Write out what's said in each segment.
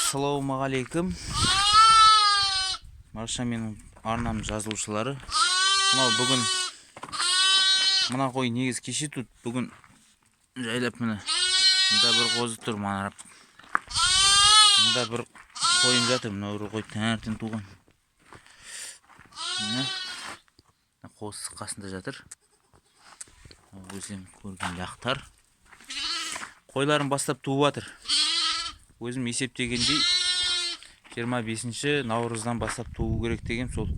Ассалаумағалейкум. Барша менің арнам жазылушылары. Мынау бүгін мына қой негіз кеше тут, бүгін жайлап міне. Мында бір қозы тұр манарап. Мында бір қойым жатыр, мына бір қой таңертең туған. Қозы қасында жатыр. Өзім көрген лақтар. Қойларын бастап туып жатыр. Өзім есептегендей 25 наурыздан бастап туу керек деген сол.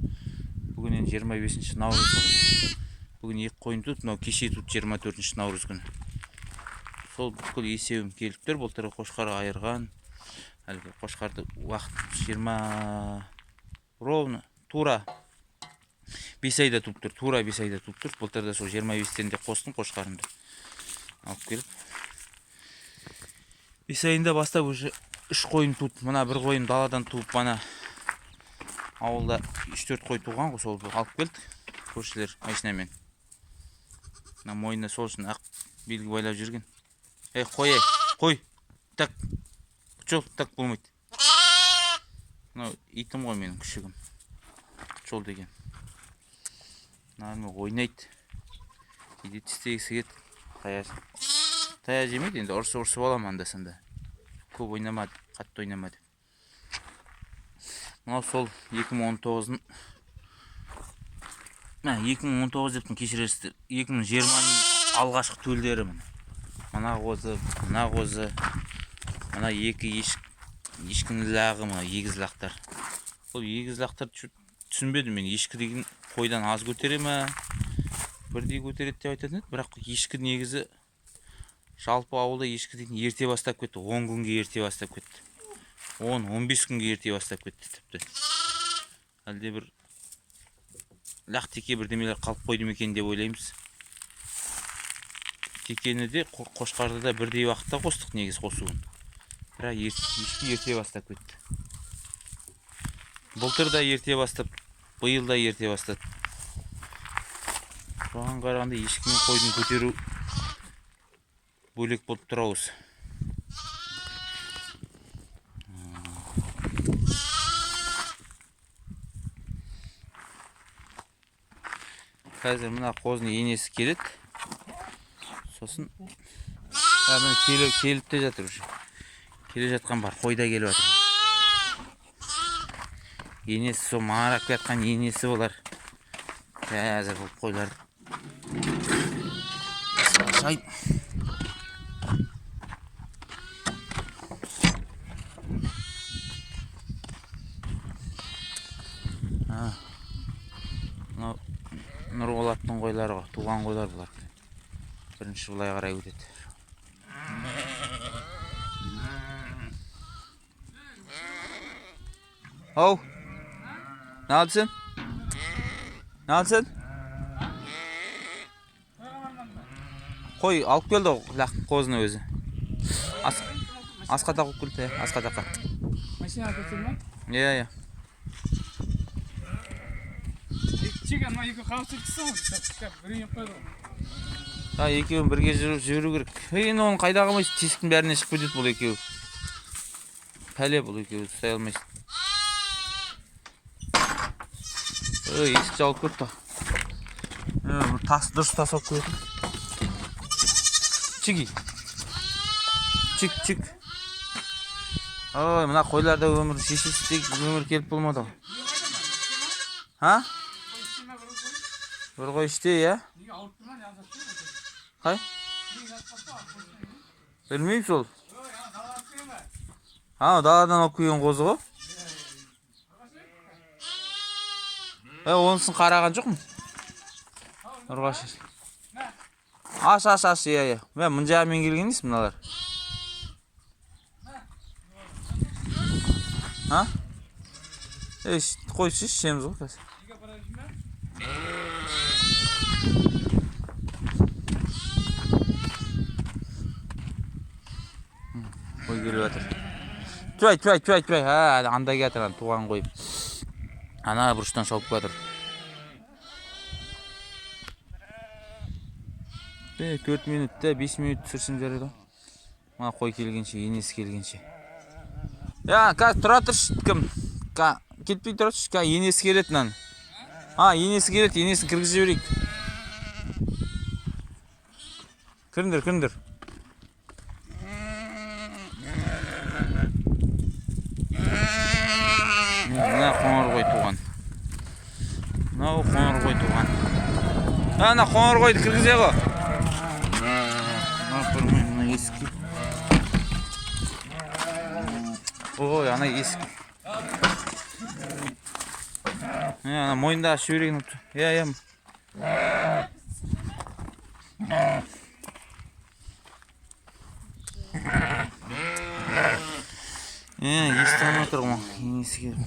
Бүгін 25 наурыз. Бүгін екі қойын тут, мынау кеше тут 24 наурыз күні. Сол бүкіл есебім келіп тұр. Былтыр қошқар айырған. Әлгі қошқарды уақыт 20 ровно тура 5 айда туып тұр. Тура 5 айда туып тұр. Былтырда сол 25-тен де қостым қошқарымды. Алып келіп 5 айында бастап уже 3 қойын туып, мына бір қойым даладан туып, мана ауылда 3-4 қой туған ғой, сол алып келдік көршілер машинамен. Мына мойнына сол үшін ақ белгі байлап жүрген. Қой, так, күчел, так болмайды. Мынау итім ғой менің күшігім. Күчел деген. Мына ойнайды. Кейде тістегісі кет. Тая жемейді, енді ұрсы боламын анда-санда. Көп ойнамады, қатты ойнамады. Мынау сол 2019-ның 2019 дептің кешіресіздер. 2020-ның алғашқы төлдері міне. Мына қозы, мына екі ешкінің лағы, мына егіз лақтар. Бұл егіз лақтар түсінбедім мен. Ешкі деген қойдан аз көтере ме? Бірдей көтереді деп айтатын еді, бірақ ешкі негізі жалпы ауылда ешкі дейтін ерте бастап кетті. 10 күнге ерте бастап кетті. 10-15 күнге ерте бастап кетті тіпті. Әлде бір лақ теке бірдемелер қалып қойды ма екен деп ойлаймыз. Текені де қошқарды да бірдей уақытта қостық негіз қосуын. Бірақ ешкі ерте бастап кетті. Былтыр да ерте бастап, биыл да ерте бастады. Соған қарағанда ешкі мен қойдың көтеру бөлек болып тұр ауыз. Қазір мына қозының енесі келеді. Сосын келіп те жатыр уже. Келе жатқан бар, қойда келіп жатыр. Енесі сол маңырап жатқан енесі болар. Қазір бұл қойлар шай. Нұрболаттың қойлары ғой, туған қойлар бұлар. Бірінші бұлай қарай өтеді. Оу, не алдысың? Не алдысың? Қой алып келді лақтың қозыны өзі. Асқа тақып келді, асқа таққа. Машина көтер ме? Иә. Чекан, ма екі қауіпсіздіксің ғой, біріне қойды ғой. Екеуін бірге жүру керек. Енді оны қайда қалмайсың, тесіктің бәріне шығып кетеді бұл екеуі. Пәле бұл екеуі, ұстай алмайсың. Есік жауып көрді. Дұрыс тас алып көрді. Чик. Мына қойларда өмір шешесіздегі өмір келіп болмады ғой. Бір қой іште, я? Қай? Білмейм сол. Даладан алып келген қозы ғой. Онысын қараған жоқпын. Ұрғаш. Аш, иә. Мен мұн жағымен келген дейсің мыналар. Қойшы ішеміз ғой қазір. Қой келіп жатыр. Тұрай. Анда кетір, туған қойып. Ана бұрыштан шауып жатыр. 4 минутта 5 минут түсірсем жарайды. Мына қой келгенше, енесі келгенше. Қазір тұра тұршы, кім? Кетпей тұра тұршы, енесі келеді мынаның. Енесі келеді, енесін кіргізе берейік. Кіріңдер. Мына қоңыр қой туған. Мынау қоңыр қой туған. Ана қоңыр қойды кіргізе ғой. Мына ескі. Ой, ана ескі. Ана мойында шөберегін ұтты. Естен отыр ғой, енесі келіп.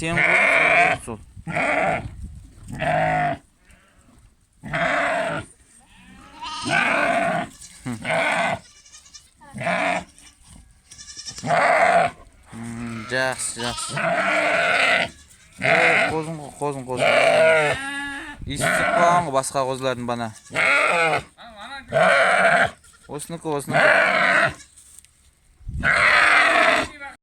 Сен ғой, сол. Жақсы. Қозын. Естіп қалған ғой басқа қозылардың бана. Осыныкі.